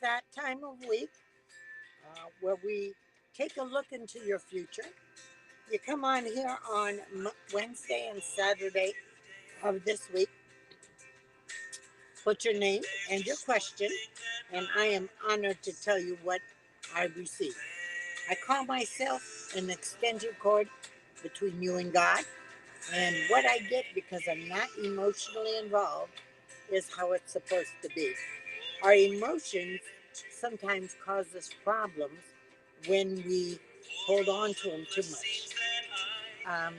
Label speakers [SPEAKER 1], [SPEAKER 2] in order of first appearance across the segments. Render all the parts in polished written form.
[SPEAKER 1] that time of week where we take a look into your future. You come on here on Wednesday and Saturday of this week, put your name and your question, and I am honored to tell you what I received. I call myself an extension cord between you and God, and what I get because I'm not emotionally involved is how it's supposed to be. Our emotions sometimes cause us problems when we hold on to them too much. Um,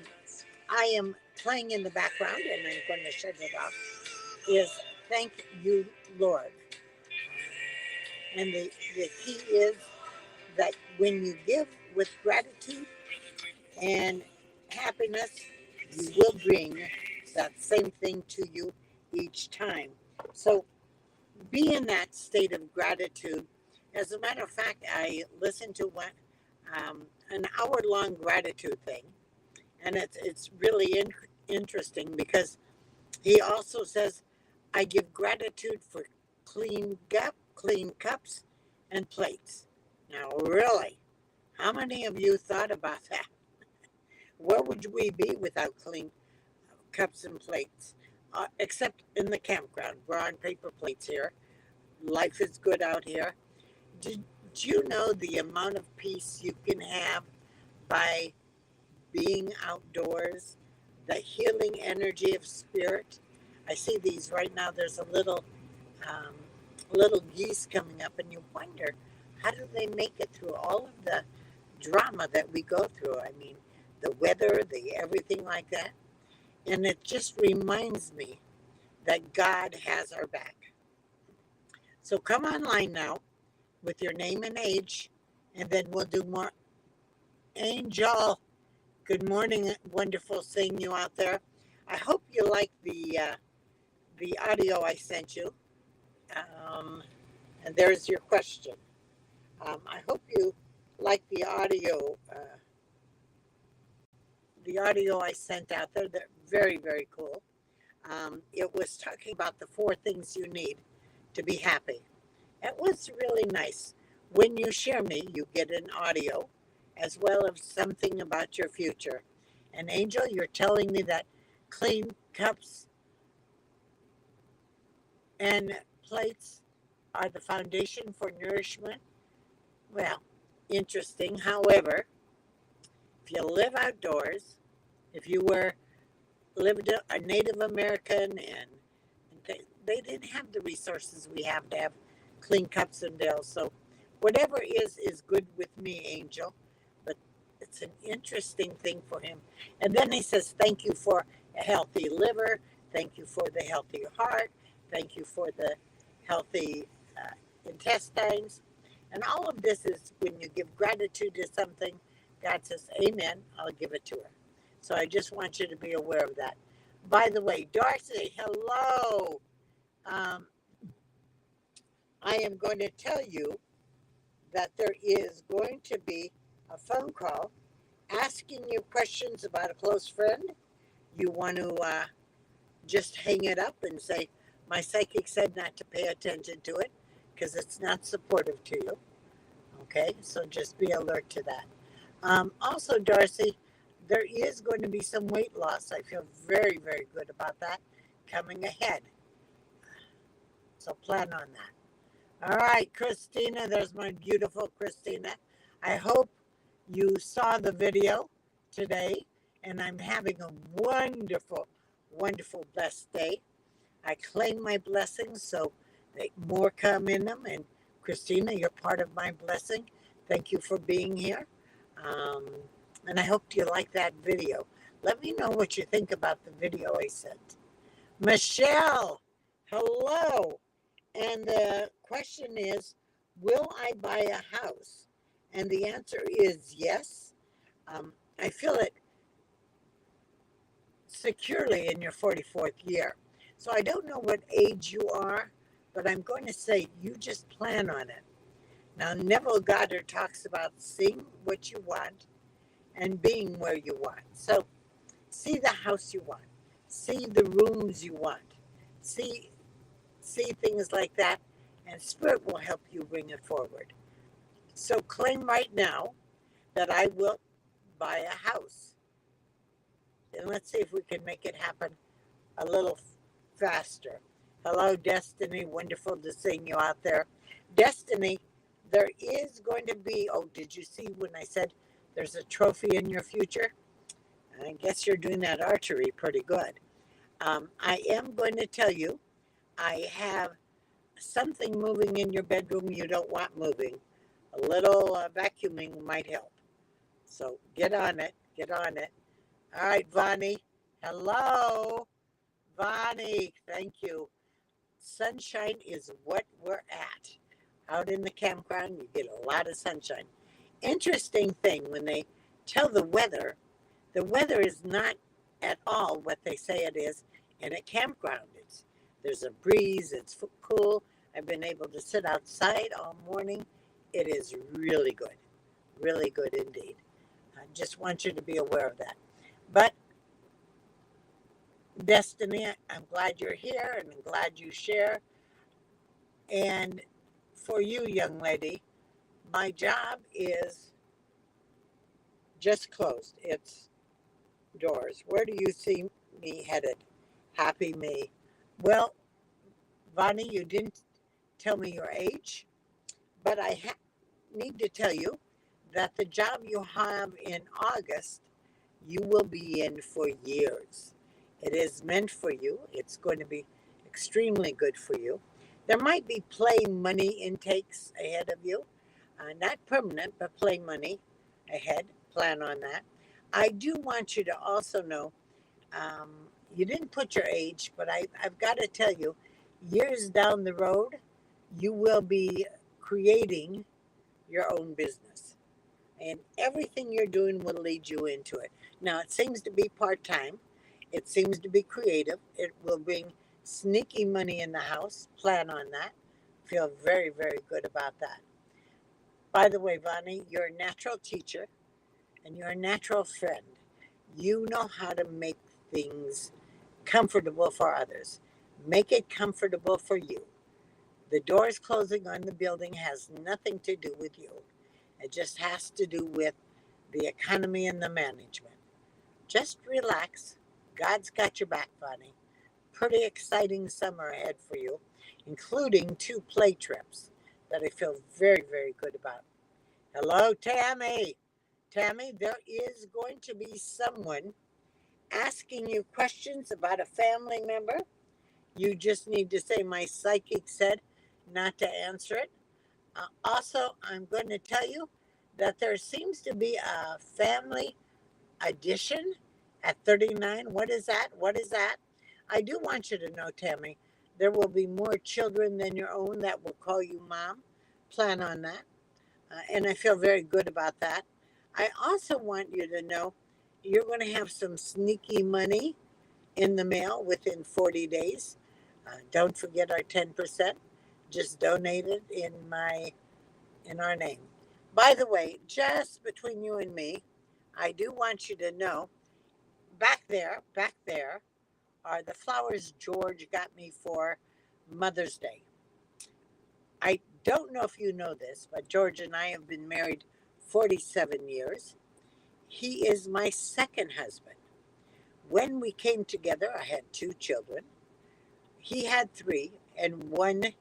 [SPEAKER 1] I am playing in the background, and I'm going to shut it off, is Thank You, Lord. And the key is that when you give with gratitude and happiness, you will bring that same thing to you each time. So be in that state of gratitude. As a matter of fact, I listened to an hour-long gratitude thing, and it's really interesting because he also says, "I give gratitude for clean cups, and plates." Now, really, how many of you thought about that? Where would we be without clean cups and plates? Except in the campground. We're on paper plates here. Life is good out here. Did you know the amount of peace you can have by being outdoors? The healing energy of spirit. I see these right now. There's um, little geese coming up, and you wonder how do they make it through all of the drama that we go through? I mean, the weather, the everything like that. And it just reminds me that God has our back. So come online now with your name and age, and then we'll do more. Angel, good morning. Wonderful seeing you out there. I hope you like the audio I sent you. Um, and there's your question. I hope you like the audio I sent out there. They're very, very cool. It was talking about the 4 things you need to be happy. It was really nice. When you share me, you get an audio as well as something about your future. And Angel, you're telling me that clean cups and plates are the foundation for nourishment. Well, interesting. However, if you live outdoors, if you were lived a Native American and they didn't have the resources we have to have clean cups and dales. So whatever is good with me, Angel. But it's an interesting thing for him. And then he says, thank you for a healthy liver. Thank you for the healthy heart. Thank you for the healthy intestines. And all of this is when you give gratitude to something, God says, amen, I'll give it to her. So I just want you to be aware of that. By the way, Darcy, hello. Um, I am going to tell you that there is going to be a phone call asking you questions about a close friend. You want to just hang it up and say, my psychic said not to pay attention to it because it's not supportive to you. Okay, so just be alert to that. Also, Darcy, there is going to be some weight loss. I feel very, very good about that coming ahead. So plan on that. All right, Christina, there's my beautiful Christina. I hope you saw the video today, and I'm having a wonderful, wonderful, blessed day. I claim my blessings so that more come in them. And Christina, you're part of my blessing. Thank you for being here. Um, and I hope you like that video. Let me know what you think about the video I sent. Michelle, hello. And the question is, will I buy a house? And the answer is yes. I feel it securely in your 44th year. So I don't know what age you are, but I'm going to say you just plan on it. Now, Neville Goddard talks about seeing what you want and being where you want. So see the house you want, see the rooms you want, see things like that, and Spirit will help you bring it forward. So claim right now that I will buy a house. And let's see if we can make it happen a little faster. Hello, Destiny. Wonderful to see you out there. Destiny, there is going to be, oh, did you see when I said there's a trophy in your future? I guess you're doing that archery pretty good. I am going to tell you, I have something moving in your bedroom you don't want moving. A little vacuuming might help. So get on it. Get on it. All right, Vonnie. Hello. Vonnie, thank you. Sunshine is what we're at. Out in the campground, you get a lot of sunshine. Interesting thing, when they tell the weather is not at all what they say it is in a campground. There's a breeze, it's cool. I've been able to sit outside all morning. It is really good indeed. I just want you to be aware of that. But Destiny, I'm glad you're here and I'm glad you share. And for you, young lady, my job is just closed. It's doors. Where do you see me headed? Happy me. Well, Vonnie, you didn't tell me your age, but I need to tell you that the job you have in August, you will be in for years. It is meant for you. It's going to be extremely good for you. There might be play money intakes ahead of you. Not permanent, but play money ahead. Plan on that. I do want you to also know, you didn't put your age, but I've got to tell you, years down the road, you will be creating your own business. And everything you're doing will lead you into it. Now, it seems to be part-time. It seems to be creative. It will bring sneaky money in the house. Plan on that. Feel very, very good about that. By the way, Vonnie, you're a natural teacher and you're a natural friend. You know how to make things comfortable for others. Make it comfortable for you. The doors closing on the building has nothing to do with you. It just has to do with the economy and the management. Just relax. God's got your back, Vonnie. Pretty exciting summer ahead for you, including 2 play trips that I feel very, very good about. Hello, Tammy. Tammy, there is going to be someone asking you questions about a family member. You just need to say, my psychic said not to answer it. Also, I'm going to tell you that there seems to be a family addition at 39. What is that? What is that? I do want you to know, Tammy, there will be more children than your own that will call you mom. Plan on that. And I feel very good about that. I also want you to know you're going to have some sneaky money in the mail within 40 days. Don't forget our 10%. Just donate it in our name. By the way, just between you and me, I do want you to know, back there are the flowers George got me for Mother's Day. I don't know if you know this, but George and I have been married 47 years. He is my second husband. When we came together, I had 2 children. He had 3, and one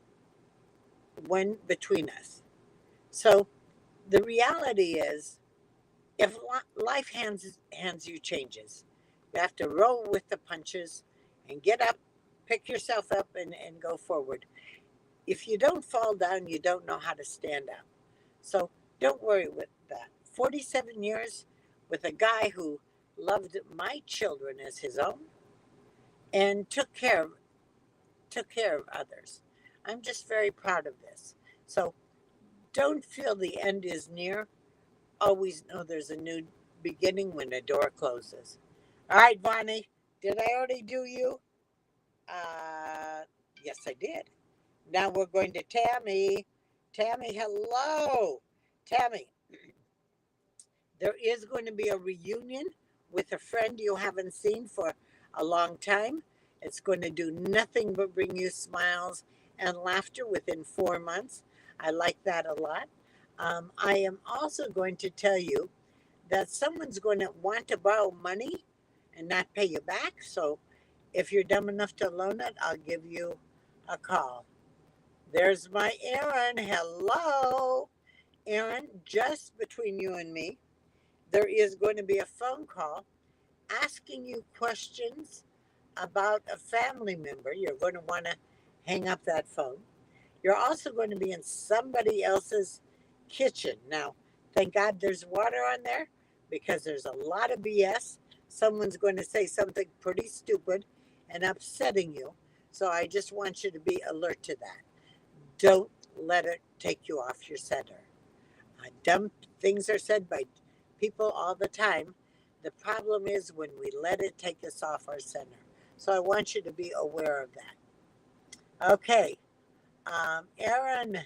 [SPEAKER 1] between us. So the reality is, if life hands you changes, you have to roll with the punches and get up, pick yourself up, and go forward. If you don't fall down, you don't know how to stand up. So don't worry with that. 47 years with a guy who loved my children as his own and took care of others. I'm just very proud of this. So don't feel the end is near. Always know there's a new beginning when a door closes. All right, Vonnie, did I already do you? Yes, I did. Now we're going to Tammy. Tammy, hello. Tammy, there is going to be a reunion with a friend you haven't seen for a long time. It's going to do nothing but bring you smiles and laughter within 4 months. I like that a lot. I am also going to tell you that someone's going to want to borrow money and not pay you back. So if you're dumb enough to loan it, I'll give you a call. There's my Aaron. Hello. Aaron, just between you and me, there is going to be a phone call asking you questions about a family member. You're going to want to hang up that phone. You're also going to be in somebody else's kitchen. Now, thank God there's water on there because there's a lot of BS. Someone's going to say something pretty stupid and upsetting you. So I just want you to be alert to that. Don't let it take you off your center. Dumb things are said by people all the time. The problem is when we let it take us off our center. So I want you to be aware of that. Okay. Aaron,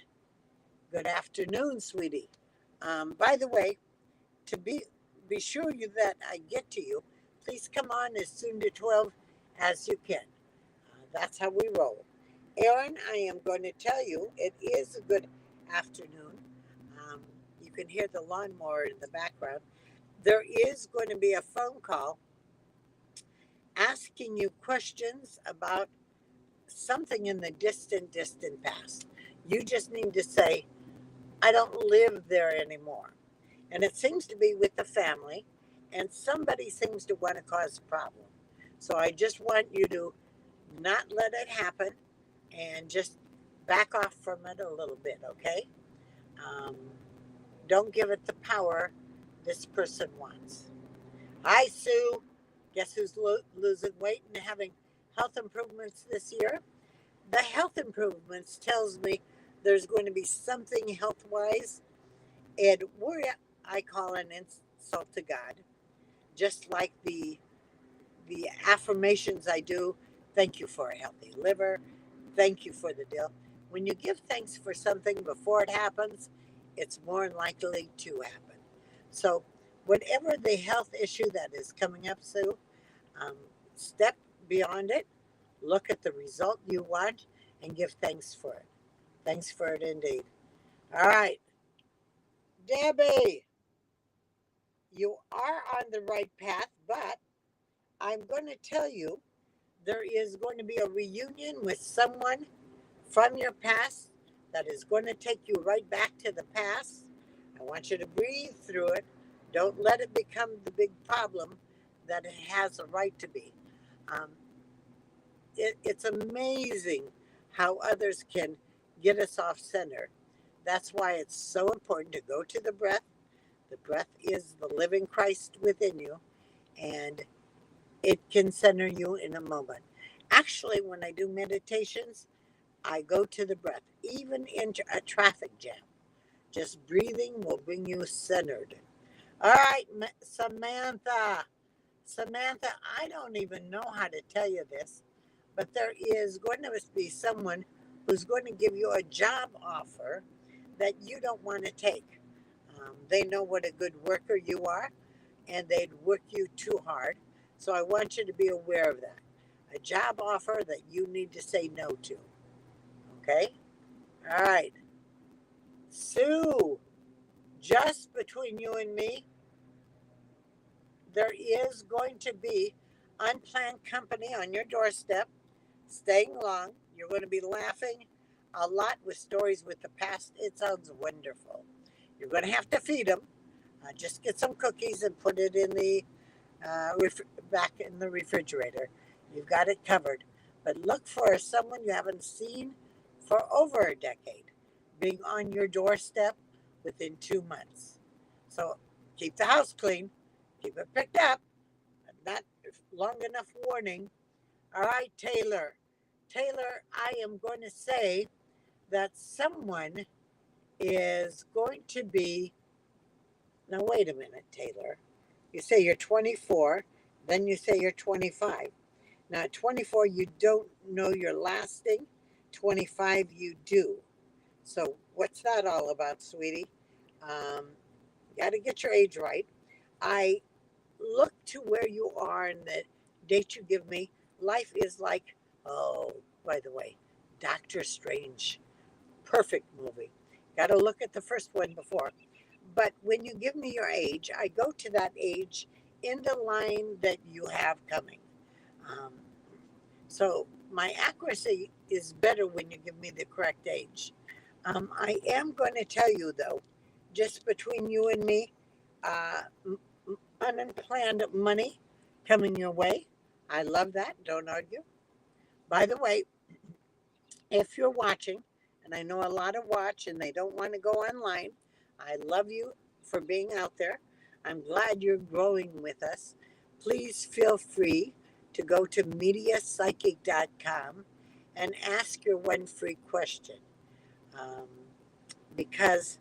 [SPEAKER 1] good afternoon, sweetie. By the way, to be sure you that I get to you, please come on as soon to 12 as you can. That's how we roll. Aaron, I am going to tell you it is a good afternoon. Um, you can hear the lawnmower in the background. There is going to be a phone call asking you questions about something in the distant, distant past. You just need to say, I don't live there anymore. And it seems to be with the family, and somebody seems to want to cause a problem. So I just want you to not let it happen and just back off from it a little bit, okay? Um, don't give it the power this person wants. Hi, Sue. Guess who's losing weight and having health improvements this year? The health improvements tells me there's going to be something health wise, and I call an insult to God, just like the affirmations I do. Thank you for a healthy liver. Thank you for the deal. When you give thanks for something before it happens, it's more likely to happen. So, whatever the health issue that is coming up, Sue, um, step beyond it, look at the result you want, and give thanks for it. Thanks for it indeed. All right, Debbie, you are on the right path, but I'm going to tell you there is going to be a reunion with someone from your past that is going to take you right back to the past. I want you to breathe through it. Don't let it become the big problem that it has a right to be. Um, it's amazing how others can get us off center. That's why it's so important to go to the breath. The breath is the living Christ within you, and it can center you in a moment. Actually, when I do meditations, I go to the breath, even into a traffic jam. Just breathing will bring you centered. All right, Samantha. Samantha, I don't even know how to tell you this, but there is going to be someone who's going to give you a job offer that you don't want to take. They know what a good worker you are, and they'd work you too hard. So I want you to be aware of that. A job offer that you need to say no to. Okay? All right. Sue, just between you and me, there is going to be unplanned company on your doorstep, staying long. You're going to be laughing a lot with stories with the past. It sounds wonderful. You're going to have to feed them. Just get some cookies and put it in the back in the refrigerator. You've got it covered. But look for someone you haven't seen for over a decade being on your doorstep within 2 months. So keep the house clean, keep it picked up, not long enough warning. All right, Taylor. Taylor, I am going to say that someone is going to be. Now, wait a minute, Taylor. You say you're 24, then you say you're 25. Now, at 24, you don't know you're lasting. 25, you do. So, what's that all about, sweetie? Got to get your age right. I look to where you are and the date you give me. Life is like, oh, by the way, Doctor Strange. Perfect movie. Got to look at the first one before. But when you give me your age, I go to that age in the line that you have coming. Um, so my accuracy is better when you give me the correct age. I am going to tell you, though, just between you and me, uh, unplanned money coming your way. I love that. Don't argue. By the way, if you're watching, and I know a lot of watch and they don't want to go online, I love you for being out there. I'm glad you're growing with us. Please feel free to go to mediapsychic.com and ask your one free question, um, because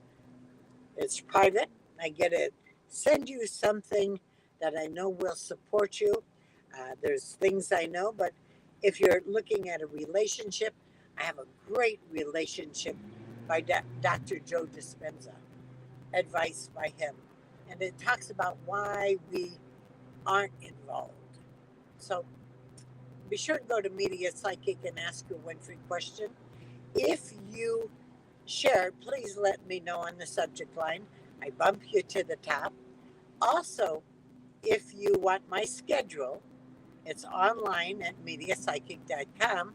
[SPEAKER 1] it's private. I get to send you something that I know will support you. There's things I know, but if you're looking at a relationship, I have a great relationship by Dr. Joe Dispenza, advice by him. And it talks about why we aren't involved. So be sure to go to Media Psychic and ask your one free question. If you share, please let me know on the subject line. I bump you to the top. Also, if you want my schedule, it's online at mediapsychic.com.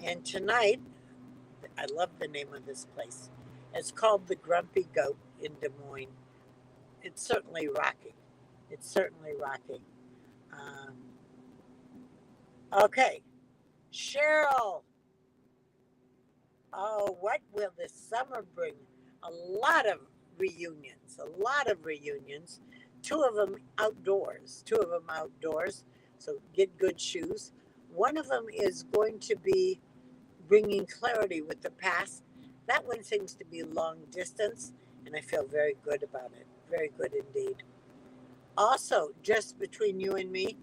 [SPEAKER 1] And tonight, I love the name of this place. It's called the Grumpy Goat in Des Moines. It's certainly rocking. It's certainly rocking. Um, okay, Cheryl. Oh, what will this summer bring? A lot of reunions, a lot of reunions. Two of them outdoors, So get good shoes. One of them is going to be bringing clarity with the past. That one seems to be long distance, and I feel very good about it. Very good indeed. Also, just between you and me,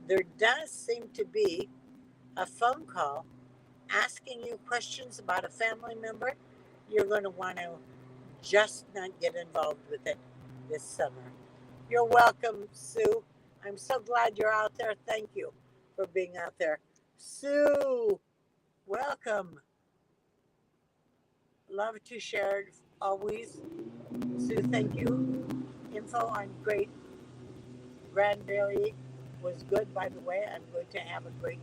[SPEAKER 1] there does seem to be a phone call asking you questions about a family member. You're going to want to just not get involved with it this summer. You're welcome, Sue. I'm so glad you're out there. Thank you for being out there. Sue, welcome. Love to share always. Sue, thank you. Info on great grandberry was good, by the way. I'm going to have a great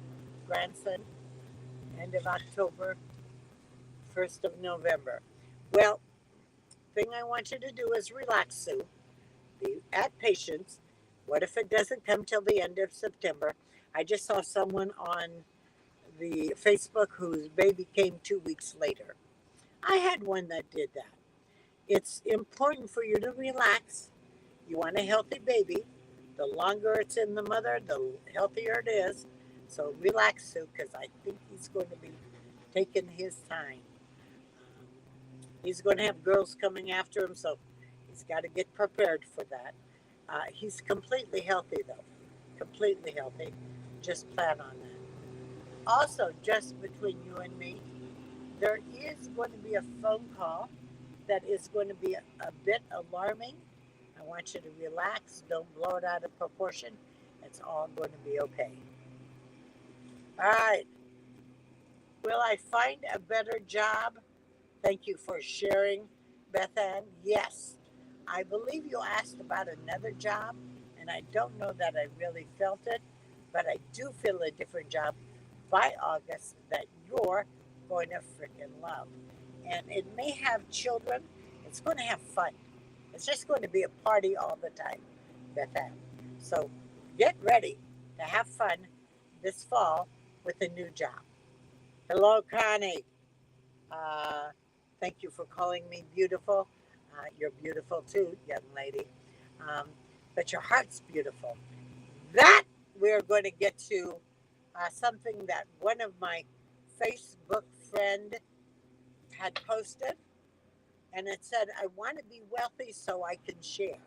[SPEAKER 1] grandson end of October, 1st of November. Well, thing I want you to do is relax, Sue. Be at patience. What if it doesn't come till the end of September? I just saw someone on the Facebook whose baby came 2 weeks later. I had one that did that. It's important for you to relax. You want a healthy baby. The longer it's in the mother, the healthier it is. So relax, Sue, because I think he's going to be taking his time. He's going to have girls coming after him, so he's got to get prepared for that. He's completely healthy, though. Completely healthy. Just plan on that. Also, just between you and me, there is going to be a phone call that is going to be a bit alarming. I want you to relax. Don't blow it out of proportion. It's all going to be okay. All right. Will I find a better job? Thank you for sharing, Beth Ann. Yes. I believe you asked about another job, and I don't know that I really felt it, but I do feel a different job by August that you're going to freaking love. And it may have children. It's going to have fun. It's just going to be a party all the time, Beth Ann. So get ready to have fun this fall with a new job. Hello, Connie. Uh, Thank you for calling me beautiful. You're beautiful too, young lady. Um, but your heart's beautiful. That we're going to get to something that one of my Facebook friend had posted, and it said, "I want to be wealthy so I can share."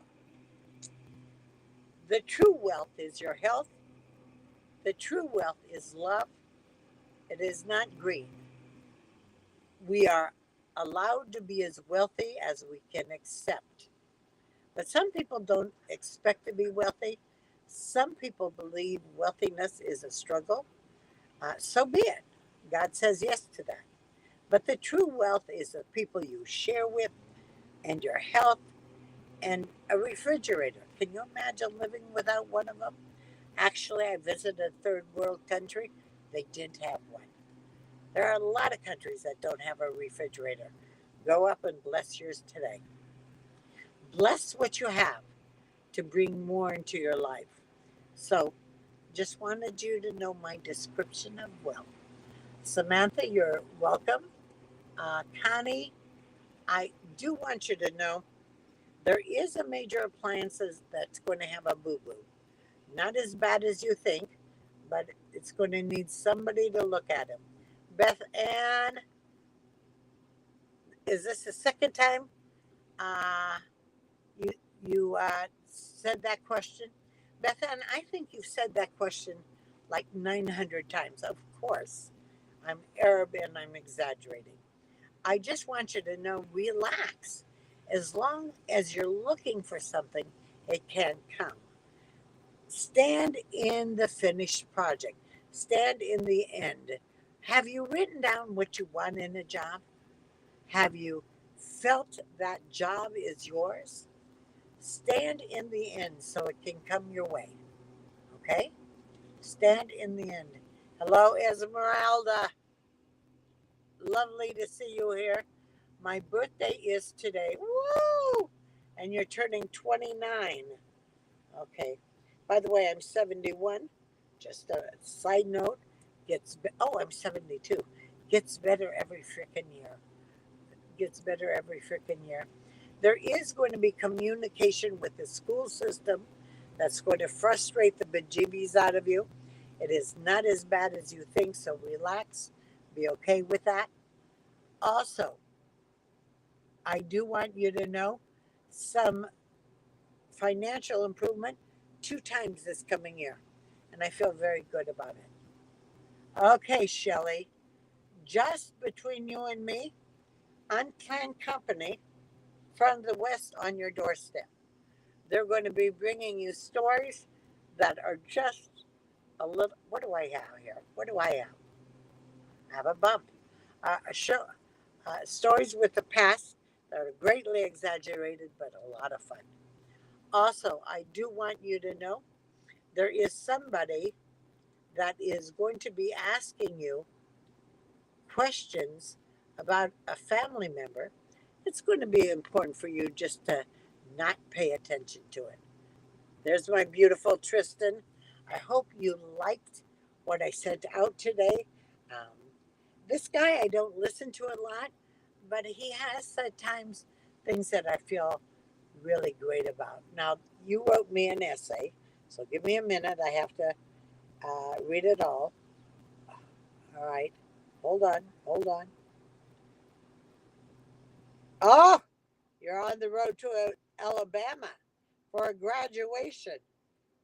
[SPEAKER 1] The true wealth is your health. The true wealth is love. It is not greed. We are allowed to be as wealthy as we can accept. But some people don't expect to be wealthy. Some people believe wealthiness is a struggle. So be it. God says yes to that. But the true wealth is the people you share with and your health and a refrigerator. Can you imagine living without one of them? Actually, I visited a third world country. They didn't have one. There are a lot of countries that don't have a refrigerator. Go up and bless yours today. Bless what you have to bring more into your life. So, just wanted you to know my description of wealth. Samantha, you're welcome. Connie, I do want you to know there is a major appliances that's going to have a boo-boo. Not as bad as you think, but it's going to need somebody to look at him. Beth Ann, is this the second time uh, you said that question? Beth Ann, I think you've said that question like 900 times. Of course, I'm Arab and I'm exaggerating. I just want you to know, relax. As long as you're looking for something, it can come. Stand in the finished project. Stand in the end. Have you written down what you want in a job? Have you felt that job is yours? Stand in the end so it can come your way. Okay? Stand in the end. Hello, Esmeralda. Lovely to see you here. My birthday is today. Woo! And you're turning 29. Okay. By the way, I'm 71. Just a side note. I'm 72. Gets better every freaking year. Gets better every freaking year. There is going to be communication with the school system that's going to frustrate the bejeebies out of you. It is not as bad as you think, so relax. Be okay with that. Also, I do want you to know some financial improvement 2 times this coming year. And I feel very good about it. Okay, Shelley, just between you and me, unplanned company from the West on your doorstep. They're going to be bringing you stories that are just a little. What do I have here? What do I have? I have a bump. Show, stories with the past that are greatly exaggerated, but a lot of fun. Also, I do want you to know there is somebody that is going to be asking you questions about a family member. It's going to be important for you just to not pay attention to it. There's my beautiful Tristan. I hope you liked what I sent out today. Um, this guy, I don't listen to a lot, but he has at times things that I feel really great about. Now, you wrote me an essay, so give me a minute. I have to read it all. All right. Hold on. Hold on. Oh, you're on the road to Alabama for a graduation.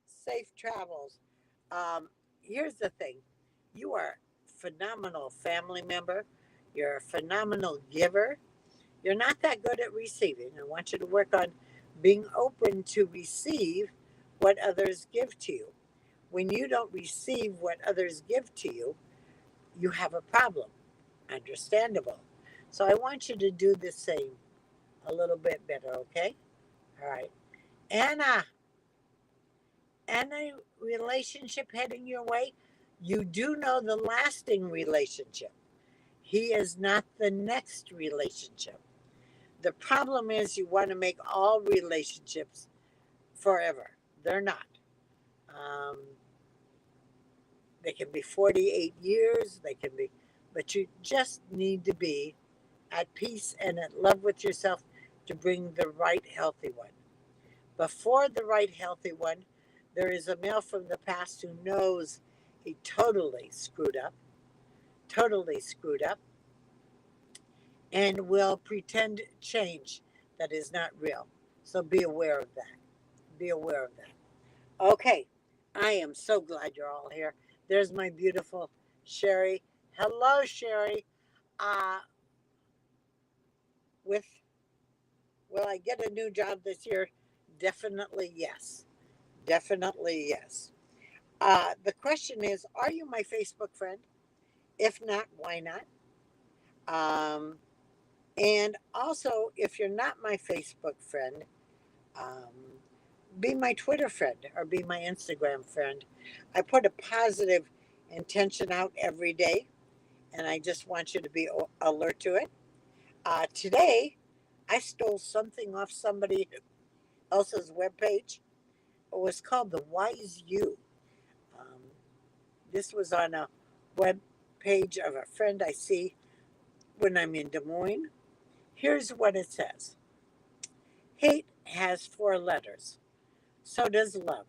[SPEAKER 1] Safe travels. Here's the thing, you are a phenomenal family member, you're a phenomenal giver. You're not that good at receiving. I want you to work on being open to receive what others give to you. When you don't receive what others give to you, you have a problem. Understandable. So I want you to do the same a little bit better, okay? All right. Anna, any relationship heading your way? You do know the lasting relationship. He is not the next relationship. The problem is you want to make all relationships forever. They're not. Um, they can be 48 years, they can be, but you just need to be at peace and at love with yourself to bring the right healthy one. Before the right healthy one, there is a male from the past who knows he totally screwed up, and will pretend change that is not real. So be aware of that. Be aware of that. Okay, I am so glad you're all here. There's my beautiful Sherry. Hello, Sherry. Uh, with Will I get a new job this year? Definitely yes. Definitely yes. The question is, are you my Facebook friend? If not, why not? And also, if you're not my Facebook friend, um, be my Twitter friend or be my Instagram friend. I put a positive intention out every day, and I just want you to be alert to it. Today, I stole something off somebody else's webpage. It was called The Wise You. Um, this was on a web page of a friend I see when I'm in Des Moines. Here's what it says: hate has 4 letters, so does love.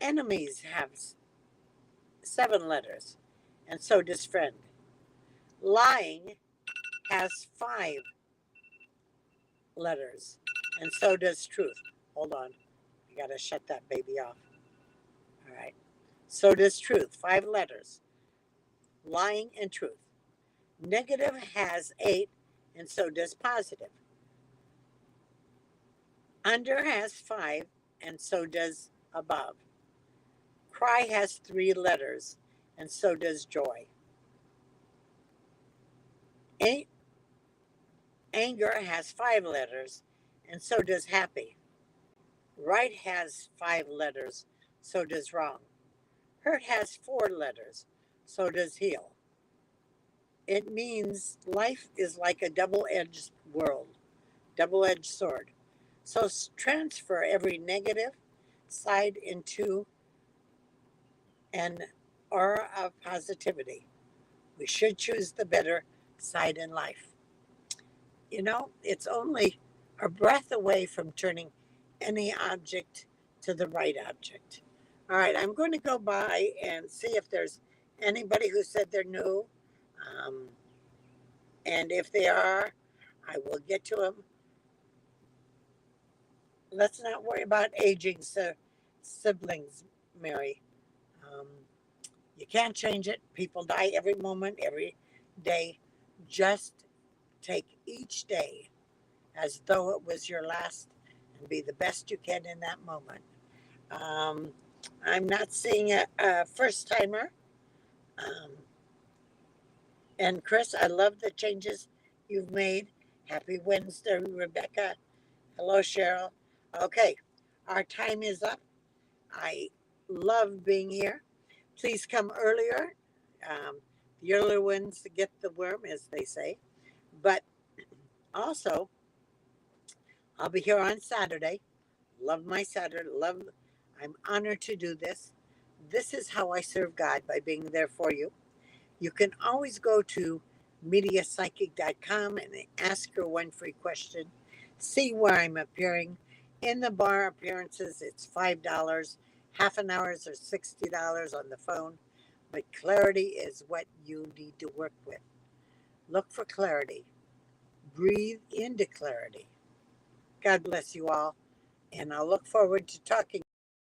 [SPEAKER 1] Enemies have 7 letters, and so does friend. Lying has 5 letters, and so does truth. Hold on, I gotta shut that baby off. All right. So does truth, 5 letters. Lying and truth. Negative has 8, and so does positive. Under has 5, and so does above. Cry has 3 letters, and so does joy. A- Anger has 5 letters, and so does happy. Right has 5 letters, so does wrong. Hurt has 4 letters, so does heal. It means life is like a double edged sword. So transfer every negative side into an aura of positivity. We should choose the better side in life. You know, it's only a breath away from turning any object to the right object. All right, I'm going to go by and see if there's anybody who said they're new. Um, and if they are, I will get to them. Let's not worry about aging siblings, Mary. Um, you can't change it. People die every moment, every day. Just take each day as though it was your last and be the best you can in that moment. Um, I'm not seeing a first timer. Um, and Chris, I love the changes you've made. Happy Wednesday, Rebecca. Hello, Cheryl. Okay, our time is up. I love being here. Please come earlier. The earlier ones get the worm, as they say. But also, I'll be here on Saturday. Love my Saturday. I'm honored to do this. This is how I serve God, by being there for you. You can always go to mediapsychic.com and ask your one free question. See where I'm appearing. In the bar appearances, it's $5. Half an hour is $60 on the phone. But clarity is what you need to work with. Look for clarity. Breathe into clarity. God bless you all. And I'll look forward to talking